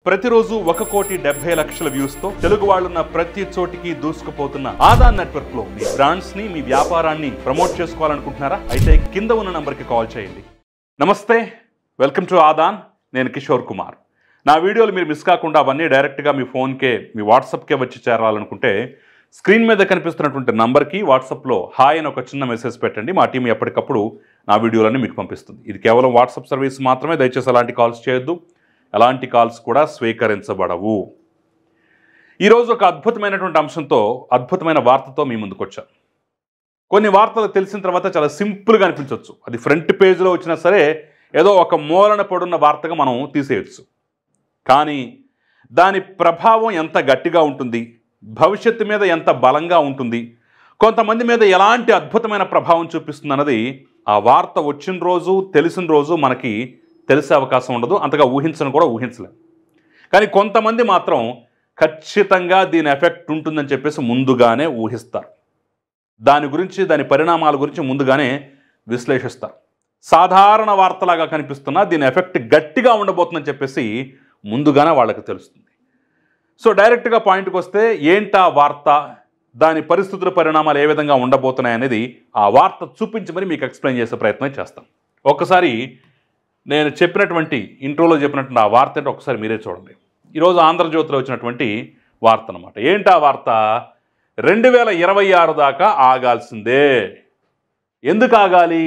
ప్రతిరోజు 1,70,00,000 వ్యూస్ తో తెలుగు వాళ్ళున్న ప్రతి చోటికి దూసుకుపోతున్న ఆదాన్ నెట్వర్క్ లో మీ బ్రాండ్స్ ని మీ వ్యాపారాన్ని ప్రమోట్ చేసుకోవాలనుకుంటున్నారా? అయితే కింద ఉన్న నంబర్ కి కాల్ చేయండి. నమస్తే, వెల్కమ్ టు ఆదాన్. నేను కిషోర్ కుమార్. నా వీడియోలు మీరు మిస్ కాకుండా అవన్నీ డైరెక్ట్గా మీ ఫోన్కే మీ వాట్సాప్కే వచ్చి చేరాలనుకుంటే స్క్రీన్ మీద కనిపిస్తున్నటువంటి నంబర్కి వాట్సాప్లో హాయ్ అని ఒక చిన్న మెసేజ్ పెట్టండి. మా టీం ఎప్పటికప్పుడు నా వీడియోలన్నీ మీకు పంపిస్తుంది. ఇది కేవలం వాట్సాప్ సర్వీస్ మాత్రమే. దయచేసి అలాంటి కాల్స్ చేయొద్దు. అలాంటి కాల్స్ కూడా స్వీకరించబడవు. ఈరోజు ఒక అద్భుతమైనటువంటి అంశంతో, అద్భుతమైన వార్తతో మీ ముందుకు వచ్చాను. కొన్ని వార్తలు తెలిసిన తర్వాత చాలా సింపుల్గా అనిపించవచ్చు. అది ఫ్రంట్ పేజ్లో వచ్చినా సరే ఏదో ఒక మూలన పడున్న వార్తగా మనం తీసేయచ్చు. కానీ దాని ప్రభావం ఎంత గట్టిగా ఉంటుంది, భవిష్యత్తు మీద ఎంత బలంగా ఉంటుంది, కొంతమంది మీద ఎలాంటి అద్భుతమైన ప్రభావం చూపిస్తుంది అన్నది ఆ వార్త వచ్చిన రోజు, తెలిసిన రోజు మనకి తెలిసే అవకాశం ఉండదు. అంతగా ఊహించను కూడా ఊహించలేం. కానీ కొంతమంది మాత్రం ఖచ్చితంగా దీని ఎఫెక్ట్ ఉంటుందని చెప్పేసి ముందుగానే ఊహిస్తారు. దాని గురించి, దాని పరిణామాల గురించి ముందుగానే విశ్లేషిస్తారు. సాధారణ వార్తలాగా కనిపిస్తున్నా దీని ఎఫెక్ట్ గట్టిగా ఉండబోతుందని చెప్పేసి ముందుగానే వాళ్ళకి తెలుస్తుంది. సో డైరెక్ట్గా పాయింట్కి వస్తే ఏంటా వార్త, దాని పరిస్థితుల పరిణామాలు ఏ విధంగా ఉండబోతున్నాయి అనేది ఆ వార్త చూపించి మరి మీకు ఎక్స్ప్లెయిన్ చేసే ప్రయత్నం చేస్తాం. ఒక్కసారి నేను చెప్పినటువంటి ఇంట్రోలో చెప్పినటువంటి ఆ వార్త అంటే ఒకసారి మీరే చూడండి. ఈరోజు ఆంధ్రజ్యోతిలో వచ్చినటువంటి వార్త అనమాట. ఏంటా వార్త? 2026 దాకా ఆగాల్సిందే. ఎందుకు ఆగాలి?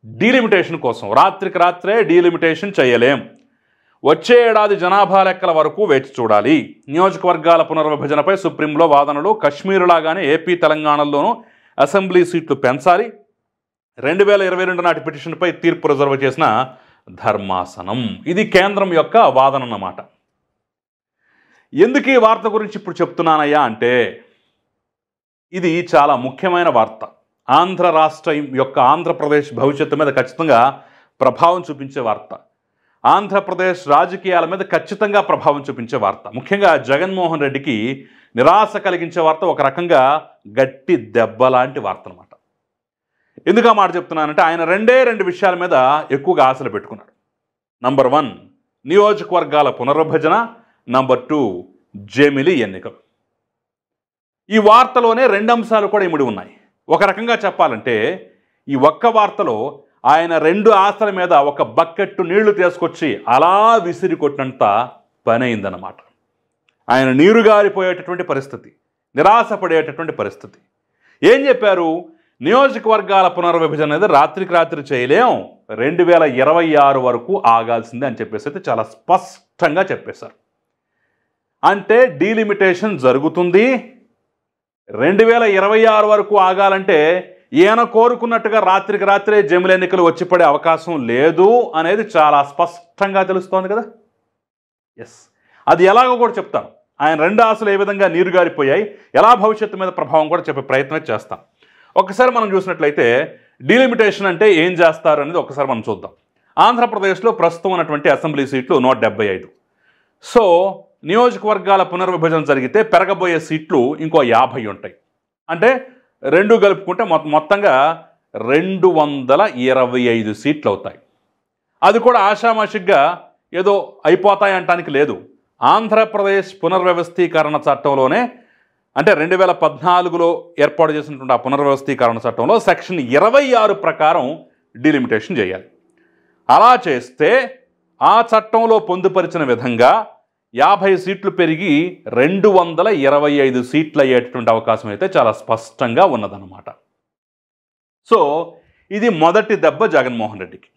డీలిమిటేషన్ కోసం. రాత్రికి రాత్రే డీలిమిటేషన్ చేయలేం. వచ్చే ఏడాది జనాభా లెక్కల వరకు వేచి చూడాలి. నియోజకవర్గాల పునర్విభజనపై సుప్రీంలో వాదనలు. కశ్మీర్ లాగానే ఏపీ, తెలంగాణలోనూ అసెంబ్లీ సీట్లు పెంచాలి. 2022 నాటి పిటిషన్పై తీర్పు రిజర్వ్ చేసిన ధర్మాసనం. ఇది కేంద్రం యొక్క వాదన అన్నమాట. ఎందుకు ఈ వార్త గురించి ఇప్పుడు చెప్తున్నానయ్యా అంటే, ఇది చాలా ముఖ్యమైన వార్త. ఆంధ్ర రాష్ట్రం యొక్క, ఆంధ్రప్రదేశ్ భవిష్యత్తు మీద ఖచ్చితంగా ప్రభావం చూపించే వార్త. ఆంధ్రప్రదేశ్ రాజకీయాల మీద ఖచ్చితంగా ప్రభావం చూపించే వార్త. ముఖ్యంగా జగన్మోహన్ రెడ్డికి నిరాశ కలిగించే వార్త. ఒక రకంగా గట్టి దెబ్బ లాంటి వార్త అనమాట. ఎందుకు ఆ మాట చెప్తున్నానంటే, ఆయన రెండు విషయాల మీద ఎక్కువగా ఆశలు పెట్టుకున్నాడు. నంబర్ 1 నియోజకవర్గాల పునర్విభజన, నంబర్ 2 జమిలి ఎన్నికలు. ఈ వార్తలోనే 2 అంశాలు కూడా ఇమిడి ఉన్నాయి. ఒక రకంగా చెప్పాలంటే ఈ ఒక్క వార్తలో ఆయన 2 ఆశల మీద ఒక బకెట్టు నీళ్లు తీసుకొచ్చి అలా విసిరి కొట్టినంత పని అయిందన్నమాట. ఆయన నీరుగారిపోయేటటువంటి పరిస్థితి, నిరాశపడేటటువంటి పరిస్థితి. ఏం చెప్పారు? నియోజకవర్గాల పునర్విభజన అనేది రాత్రికి రాత్రి చేయలేం, 2026 వరకు ఆగాల్సిందే అని చెప్పేసి అయితే చాలా స్పష్టంగా చెప్పేశారు. అంటే డీలిమిటేషన్ జరుగుతుంది, 2026 వరకు ఆగాలంటే ఈయన కోరుకున్నట్టుగా రాత్రికి రాత్రే జమిలి ఎన్నికలు వచ్చి పడే అవకాశం లేదు అనేది చాలా స్పష్టంగా తెలుస్తోంది కదా. ఎస్, అది ఎలాగో కూడా చెప్తాను. ఆయన 2 ఆశలు ఏ విధంగా నీరుగారిపోయాయి, ఎలా భవిష్యత్తు మీద ప్రభావం కూడా చెప్పే ప్రయత్నం చేస్తాం. ఒకసారి మనం చూసినట్లయితే డీలిమిటేషన్ అంటే ఏం చేస్తారు అనేది ఒకసారి మనం చూద్దాం. ఆంధ్రప్రదేశ్లో ప్రస్తుతం ఉన్నటువంటి అసెంబ్లీ సీట్లు 175. సో నియోజకవర్గాల పునర్విభజన జరిగితే పెరగబోయే సీట్లు ఇంకో 50 ఉంటాయి. అంటే 2 కలుపుకుంటే మొత్తంగా 225 సీట్లు అవుతాయి. అది కూడా ఆషామాషిగ్గా ఏదో అయిపోతాయి అంటానికి లేదు. ఆంధ్రప్రదేశ్ పునర్వ్యవస్థీకరణ చట్టంలోనే, అంటే 2014లో ఏర్పాటు చేసినటువంటి ఆ పునర్వ్యవస్థీకరణ చట్టంలో సెక్షన్ 26 ప్రకారం డీలిమిటేషన్ చేయాలి. అలా చేస్తే ఆ చట్టంలో పొందుపరిచిన విధంగా 50 సీట్లు పెరిగి 225 సీట్లు అయ్యేటటువంటి అవకాశం అయితే చాలా స్పష్టంగా ఉన్నదన్నమాట. సో ఇది మొదటి దెబ్బ జగన్మోహన్ రెడ్డికి.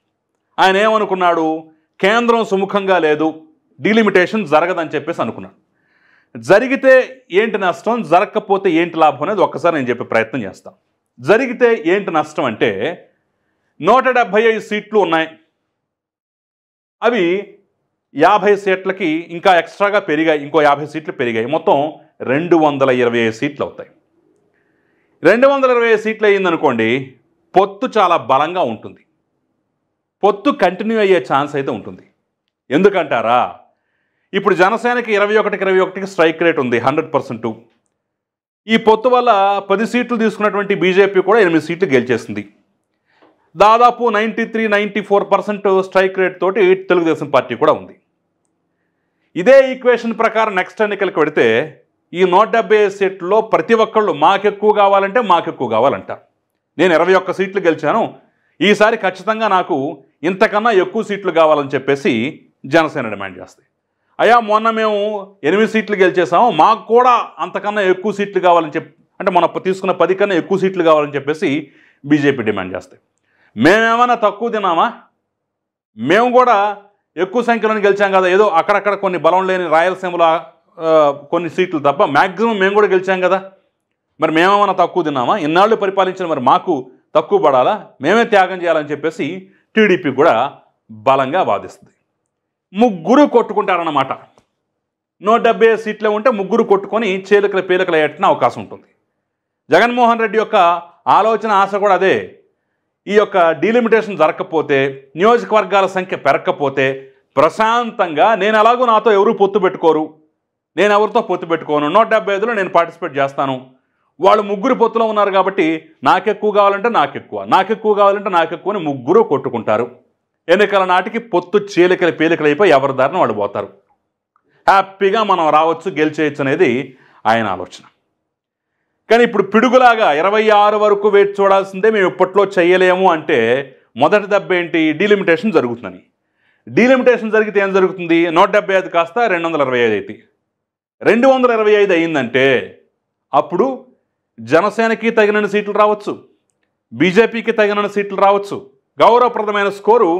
ఆయన ఏమనుకున్నాడు? కేంద్రం సుముఖంగా లేదు, డీలిమిటేషన్ జరగదని చెప్పేసి అనుకున్నాడు. జరిగితే ఏంటి నష్టం, జరగకపోతే ఏంటి లాభం అనేది ఒక్కసారి నేను చెప్పే ప్రయత్నం చేస్తాను. జరిగితే ఏంటి నష్టం అంటే 175 సీట్లు ఉన్నాయి, అవి 50 సీట్లకి ఇంకా ఎక్స్ట్రాగా పెరిగాయి, ఇంకో 50 సీట్లు పెరిగాయి, మొత్తం 225 సీట్లు అవుతాయి. 225 సీట్లు అయ్యిందనుకోండి, పొత్తు చాలా బలంగా ఉంటుంది. పొత్తు కంటిన్యూ అయ్యే ఛాన్స్ అయితే ఉంటుంది. ఎందుకంటారా? ఇప్పుడు జనసేనకి 21-21 స్ట్రైక్ రేట్ ఉంది, 100%. ఈ పొత్తు వల్ల 10 సీట్లు తీసుకున్నటువంటి బీజేపీ కూడా 8 సీట్లు గెలిచేసింది. దాదాపు 93-94% స్ట్రైక్ రేట్ తోటి తెలుగుదేశం పార్టీ కూడా ఉంది. ఇదే ఈక్వేషన్ ప్రకారం నెక్స్ట్ ఎన్నికలకు పెడితే ఈ 175 సీట్లలో ప్రతి ఒక్కళ్ళు మాకెక్కువ కావాలంటే మాకెక్కువ కావాలంటారు. నేను 21 సీట్లు గెలిచాను, ఈసారి ఖచ్చితంగా నాకు ఇంతకన్నా ఎక్కువ సీట్లు కావాలని చెప్పేసి జనసేన డిమాండ్ చేస్తాయి. అయ్యా మొన్న మేము 8 సీట్లు గెలిచేసాము, మాకు కూడా అంతకన్నా ఎక్కువ సీట్లు కావాలని అంటే మన తీసుకున్న 10 కన్నా ఎక్కువ సీట్లు కావాలని చెప్పేసి బీజేపీ డిమాండ్ చేస్తాయి. మేమేమైనా తక్కువ తిన్నామా? మేము కూడా ఎక్కువ సంఖ్యలో గెలిచాం కదా, ఏదో అక్కడక్కడ కొన్ని బలం లేని రాయలసీమలో కొన్ని సీట్లు తప్ప మ్యాక్సిమం మేము కూడా గెలిచాం కదా, మరి మేమేమైనా తక్కువ తిన్నామా? ఇన్నాళ్ళు పరిపాలించిన మరి మాకు తక్కువ పడాలా, మేమే త్యాగం చేయాలని చెప్పేసి టీడీపీ కూడా బలంగా వాదిస్తుంది. ముగ్గురు కొట్టుకుంటారన్నమాట. 175 సీట్లే ఉంటే ముగ్గురు కొట్టుకొని చీలికల పీలికలు అయ్యేట్టిన అవకాశం ఉంటుంది. జగన్మోహన్ రెడ్డి యొక్క ఆలోచన ఆశ కూడా అదే. ఈ యొక్క డీలిమిటేషన్ జరగకపోతే, నియోజకవర్గాల సంఖ్య పెరగకపోతే ప్రశాంతంగా నేను ఎలాగో నాతో ఎవరు పొత్తు పెట్టుకోరు, నేను ఎవరితో పొత్తు పెట్టుకోను, 175లో నేను పార్టిసిపేట్ చేస్తాను, వాళ్ళు ముగ్గురు పొత్తులో ఉన్నారు కాబట్టి నాకెక్కువ కావాలంటే నాకెక్కువ, నాకెక్కువ కావాలంటే నాకెక్కువ అని ముగ్గురు కొట్టుకుంటారు. ఎన్నికల నాటికి పొత్తు చీలికలు పీలికలు అయిపోయి ఎవరి దారిన వాళ్ళు పోతారు. హ్యాపీగా మనం రావచ్చు, గెలిచేయచ్చు అనేది ఆయన ఆలోచన. కానీ ఇప్పుడు పిడుగులాగా 26 వరకు వేచి చూడాల్సిందే, మేము ఇప్పట్లో చేయలేము అంటే మొదటి దెబ్బ ఏంటి? డీలిమిటేషన్ జరుగుతుందని. డీలిమిటేషన్ జరిగితే ఏం జరుగుతుంది? 175 కాస్త 225 అయితే, 225 అయిందంటే అప్పుడు జనసేనకి తగినన్ని సీట్లు రావచ్చు, బీజేపీకి తగినన్ని సీట్లు రావచ్చు. గౌరవప్రదమైన స్కోరు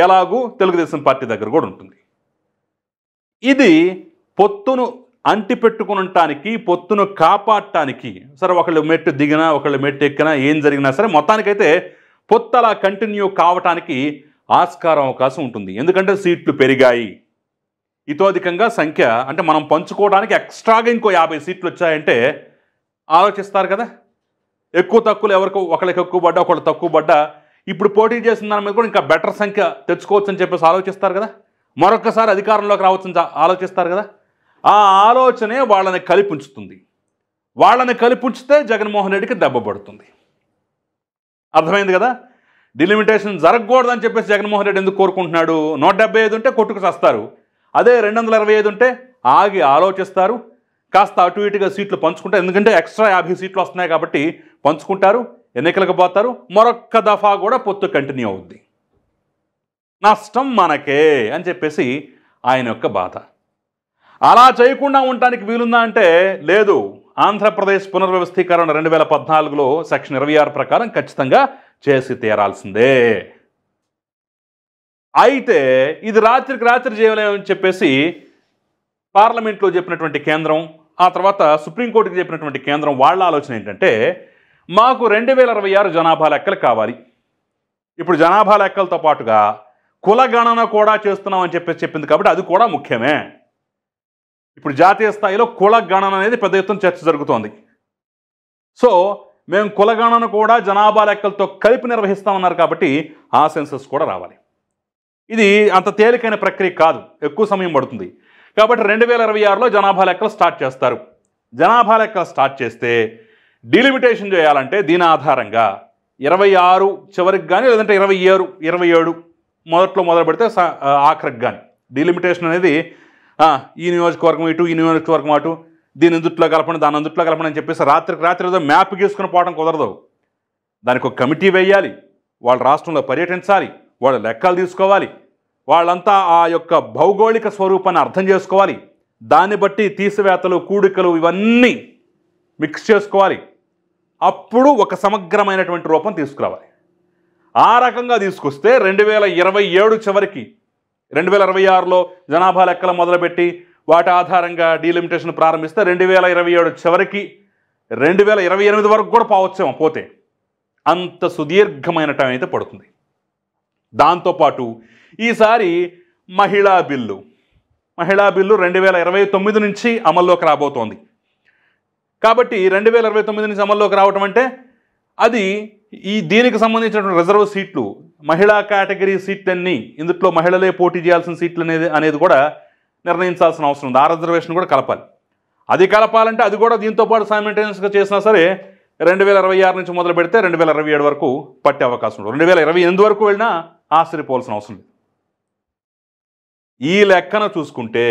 ఎలాగూ తెలుగుదేశం పార్టీ దగ్గర కూడా ఉంటుంది. ఇది పొత్తును అంటిపెట్టుకునటానికి, పొత్తును కాపాడటానికి, సరే ఒకళ్ళు మెట్టు దిగినా ఒకళ్ళు మెట్టు ఎక్కినా ఏం జరిగినా సరే మొత్తానికైతే పొత్తు అలా కంటిన్యూ కావటానికి ఆస్కారం అవకాశం ఉంటుంది. ఎందుకంటే సీట్లు పెరిగాయి, ఇతోధికంగా సంఖ్య, అంటే మనం పంచుకోవడానికి ఎక్స్ట్రాగా ఇంకో 50 సీట్లు వచ్చాయంటే ఆలోచిస్తారు కదా. ఎక్కువ తక్కువలు ఎవరికి ఒకళ్ళకి ఎక్కువ పడ్డా ఒకళ్ళు తక్కువ పడ్డా ఇప్పుడు పోటీ చేసిన దాని మీద కూడా ఇంకా బెటర్ సంఖ్య తెచ్చుకోవచ్చు అని చెప్పేసి ఆలోచిస్తారు కదా. మరొకసారి అధికారంలోకి రావచ్చని ఆలోచిస్తారు కదా. ఆ ఆలోచనే వాళ్ళని కలిపుంచుతుంది. వాళ్ళని కలిపుంచితే జగన్మోహన్ రెడ్డికి దెబ్బ పడుతుంది. అర్థమైంది కదా. డిలిమిటేషన్ జరగకూడదని చెప్పేసి జగన్మోహన్ రెడ్డి ఎందుకు కోరుకుంటున్నాడు? 175 ఉంటే కొట్టుకు చస్తారు, అదే 225 ఉంటే ఆగి ఆలోచిస్తారు, కాస్త అటు ఇటుగా సీట్లు పంచుకుంటారు. ఎందుకంటే ఎక్స్ట్రా 50 సీట్లు వస్తున్నాయి కాబట్టి పంచుకుంటారు, ఎన్నికలకు పోతారు, మరొక్క దఫా కూడా పొత్తు కంటిన్యూ అవుద్ది. నష్టం మనకే అని చెప్పేసి ఆయన యొక్క బాధ. అలా చేయకుండా ఉండటానికి వీలుందా అంటే లేదు. ఆంధ్రప్రదేశ్ పునర్వ్యవస్థీకరణ 2014లో సెక్షన్ 26 ప్రకారం ఖచ్చితంగా చేసి తీరాల్సిందే. అయితే ఇది రాత్రికి రాత్రి చేయలేమని చెప్పేసి పార్లమెంట్లో చెప్పినటువంటి కేంద్రం, ఆ తర్వాత సుప్రీంకోర్టుకి చెప్పినటువంటి కేంద్రం వాళ్ళ ఆలోచన ఏంటంటే మాకు 2026 జనాభా లెక్కలు కావాలి. ఇప్పుడు జనాభా లెక్కలతో పాటుగా కులగణన కూడా చేస్తున్నామని చెప్పేసి చెప్పింది కాబట్టి అది కూడా ముఖ్యమే. ఇప్పుడు జాతీయ స్థాయిలో కులగణన అనేది పెద్ద ఎత్తున చర్చ జరుగుతోంది. సో మేము కులగణన కూడా జనాభా లెక్కలతో కలిపి నిర్వహిస్తామన్నారు కాబట్టి ఆ సెన్సస్ కూడా రావాలి. ఇది అంత తేలికైన ప్రక్రియ కాదు, ఎక్కువ సమయం పడుతుంది. కాబట్టి 2026లో జనాభా లెక్కలు స్టార్ట్ చేస్తారు. జనాభా లెక్కలు స్టార్ట్ చేస్తే డీలిమిటేషన్ చేయాలంటే దీని ఆధారంగా 26 చివరికి కానీ లేదంటే 27 మొదట్లో మొదలు పెడితే ఆఖరికి కానీ డీలిమిటేషన్ అనేది ఈ నియోజకవర్గం ఇటు, ఈ నియోజకవర్గం అటు, దీని అందుట్లో కలపండి దాని అందుట్లో కలపండి అని చెప్పేసి రాత్రికి రాత్రి ఏదో మ్యాప్ గీసుకుని పోవడం కుదరదు. దానికి ఒక కమిటీ వేయాలి, వాళ్ళ రాష్ట్రంలో పర్యటించాలి, వాళ్ళ లెక్కలు తీసుకోవాలి, వాళ్ళంతా ఆ యొక్క భౌగోళిక స్వరూపాన్ని అర్థం చేసుకోవాలి, దాన్ని బట్టి తీసివేతలు కూడికలు ఇవన్నీ మిక్స్ చేసుకోవాలి, అప్పుడు ఒక సమగ్రమైనటువంటి రూపం తీసుకురావాలి. ఆ రకంగా తీసుకొస్తే 2027 చివరికి 2026లో జనాభా లెక్కలు మొదలుపెట్టి వాటి ఆధారంగా డీలిమిటేషన్ ప్రారంభిస్తే 2027 చివరికి 2028 వరకు కూడా పోవచ్చేమో. పోతే అంత సుదీర్ఘమైన టైం అయితే పడుతుంది. దాంతోపాటు ఈసారి మహిళా బిల్లు 2029 నుంచి అమల్లోకి రాబోతోంది. కాబట్టి 2029 నుంచి అమల్లోకి రావటం అంటే అది దీనికి సంబంధించినటువంటి రిజర్వ్ సీట్లు, మహిళా కేటగిరీ సీట్లన్నీ, ఇందులో మహిళలే పోటీ చేయాల్సిన సీట్లు అనేది కూడా నిర్ణయించాల్సిన అవసరం ఉంది. ఆ రిజర్వేషన్ కూడా కలపాలి. అది కలపాలంటే అది కూడా దీంతో పాటు సైమల్టేనియస్గా చేసినా సరే 2026 నుంచి మొదలు పెడితే 2027 వరకు పట్టే అవకాశం ఉంటుంది. 2028 వరకు వెళ్ళినా ఆశ్చర్యపోవాల్సిన అవసరం లేదు. ఈ లెక్కన చూసుకుంటే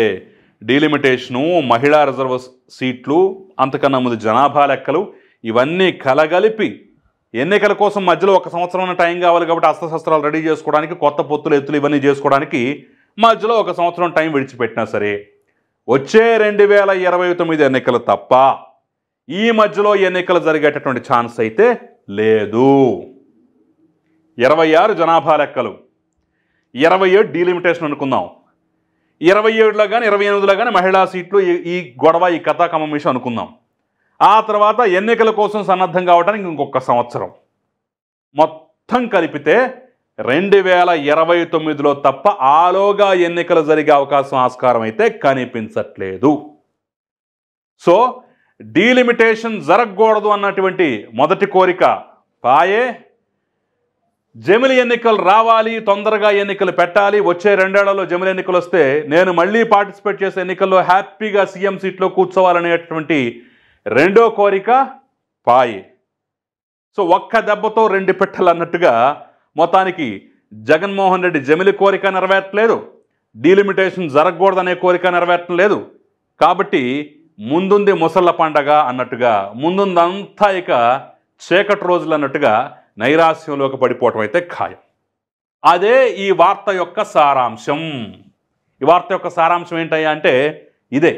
డీలిమిటేషను, మహిళా రిజర్వ్ సీట్లు, అంతకన్నా ముందు జనాభా లెక్కలు, ఇవన్నీ కలగలిపి ఎన్నికల కోసం మధ్యలో 1 సంవత్సరం టైం కావాలి కాబట్టి అస్త్రశస్త్రాలు రెడీ చేసుకోవడానికి, కొత్త పొత్తులు ఎత్తులు ఇవన్నీ చేసుకోవడానికి మధ్యలో 1 సంవత్సరం టైం విడిచిపెట్టినా సరే వచ్చే 2029 ఎన్నికలు తప్ప ఈ మధ్యలో ఎన్నికలు జరిగేటటువంటి ఛాన్స్ అయితే లేదు. 26 జనాభా లెక్కలు, 27 డీలిమిటేషన్ అనుకుందాం, 27లో కానీ 28లో కానీ మహిళా సీట్లు, ఈ గొడవ, ఈ కథాకమం విషయం అనుకుందాం. ఆ తర్వాత ఎన్నికల కోసం సన్నద్ధం కావడానికి ఇంకొక సంవత్సరం. మొత్తం కలిపితే 2029లో తప్ప ఆలోగా ఎన్నికలు జరిగే అవకాశం, ఆస్కారం అయితే కనిపించట్లేదు. సో డీలిమిటేషన్ జరగకూడదు అన్నటువంటి మొదటి కోరిక పాయే. జమిలి ఎన్నికలు రావాలి, తొందరగా ఎన్నికలు పెట్టాలి, వచ్చే 2 ఏళ్లలో జమిలి ఎన్నికలు వస్తే నేను మళ్ళీ పార్టిసిపేట్ చేసే ఎన్నికల్లో హ్యాపీగా సీఎం సీట్లో కూర్చోవాలనేటువంటి రెండో కోరిక పాయే. సో ఒక్క దెబ్బతో 2 పిట్టలు అన్నట్టుగా మొత్తానికి జగన్మోహన్ రెడ్డి జమిలి కోరిక నెరవేర్చలేదు, డీలిమిటేషన్ జరగకూడదనే కోరిక నెరవేర్చడం లేదు. కాబట్టి ముందుంది ముసళ్ళ పండగ అన్నట్టుగా, ముందుందంతా ఇక చీకటి రోజులు అన్నట్టుగా నైరాశ్యంలోకి పడిపోవటం అయితే ఖాయం. అదే ఈ వార్త యొక్క సారాంశం. ఈ వార్త యొక్క సారాంశం ఏంటయ్యా అంటే ఇదే.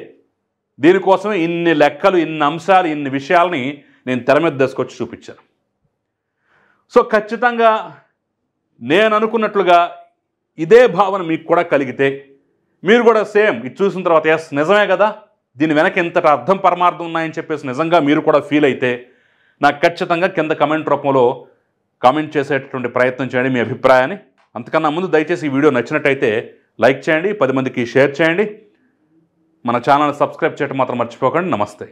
దీనికోసమే ఇన్ని లెక్కలు, ఇన్ని అంశాలు, ఇన్ని విషయాల్ని నేను తెర మీద తీసుకొచ్చి చూపించాను. సో ఖచ్చితంగా నేను అనుకున్నట్లుగా ఇదే భావన మీకు కూడా కలిగితే, మీరు కూడా సేమ్ ఇది చూసిన తర్వాత ఎస్ నిజమే కదా, దీని వెనక ఇంతటి అర్థం పరమార్థం ఉన్నాయని చెప్పేసి నిజంగా మీరు కూడా ఫీల్ అయితే నాకు ఖచ్చితంగా కింద కమెంట్ రూపంలో కామెంట్ చేసేటటువంటి ప్రయత్నం చేయండి మీ అభిప్రాయాన్ని. అంతకన్నా ముందు దయచేసి ఈ వీడియో నచ్చినట్టయితే లైక్ చేయండి, 10 మందికి షేర్ చేయండి, మన ఛానల్ సబ్స్క్రైబ్ చేయడం మాత్రం మర్చిపోకండి. నమస్తే.